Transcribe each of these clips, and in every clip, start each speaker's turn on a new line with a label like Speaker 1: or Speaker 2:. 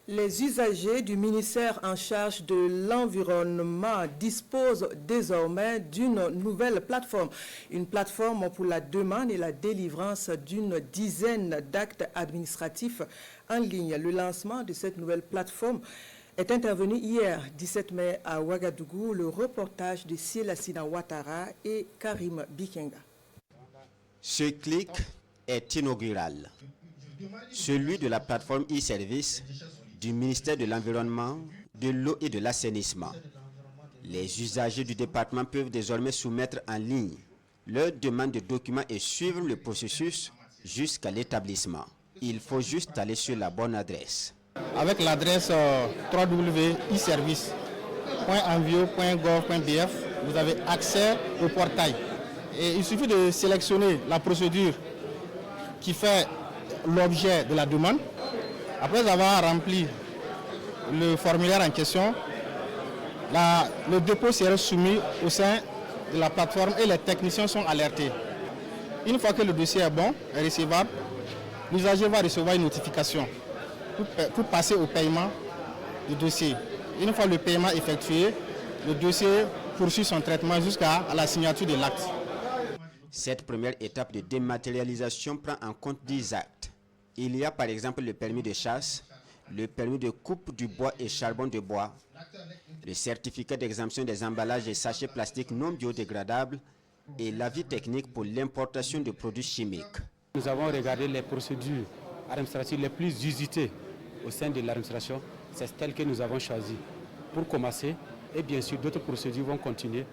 Speaker 1: Les usagers du ministère en charge de l'environnement disposent désormais d'une nouvelle plateforme. Une plateforme pour la demande et la délivrance d'une dizaine d'actes administratifs en ligne. Le lancement de cette nouvelle plateforme est intervenu hier, 17 mai, à Ouagadougou. Le reportage de Sielassina Ouattara et Karim Bikenga.
Speaker 2: Ce clic est inaugural. Celui de la plateforme e-service du ministère de l'Environnement, de l'eau et de l'assainissement. Les usagers du département peuvent désormais soumettre en ligne leur demande de documents et suivre le processus jusqu'à l'établissement. Il faut juste aller sur la bonne adresse.
Speaker 3: Avec l'adresse www.iservice.envio.gov.bf, vous avez accès au portail. Et il suffit de sélectionner la procédure qui fait l'objet de la demande. Après avoir rempli le formulaire en question, le dépôt sera soumis au sein de la plateforme et les techniciens sont alertés. Une fois que le dossier est bon et recevable, l'usager va recevoir une notification pour passer au paiement du dossier. Une fois le paiement effectué, le dossier poursuit son traitement jusqu'à la signature de l'acte.
Speaker 2: Cette première étape de dématérialisation prend en compte 10 actes. Il y a par exemple le permis de chasse, le permis de coupe du bois et charbon de bois, le certificat d'exemption des emballages et sachets plastiques non biodégradables et l'avis technique pour l'importation de produits chimiques.
Speaker 4: Nous avons regardé les procédures administratives les plus usitées au sein de l'administration. C'est celles que nous avons choisies pour commencer et bien sûr d'autres procédures vont continuer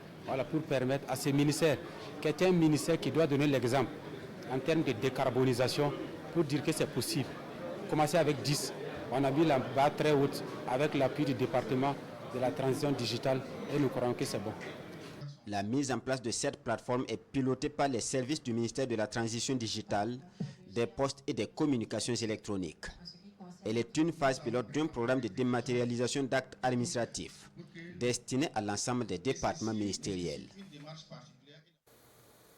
Speaker 4: pour permettre à ce ministère, qui est un ministère qui doit donner l'exemple en termes de décarbonisation, pour dire que c'est possible. Commencer avec 10, on a mis la barre très haute avec l'appui du département de la transition digitale et nous croyons que c'est bon.
Speaker 2: La mise en place de cette plateforme est pilotée par les services du ministère de la Transition digitale, des postes et des communications électroniques. Elle est une phase pilote d'un programme de dématérialisation d'actes administratifs destiné à l'ensemble des départements ministériels.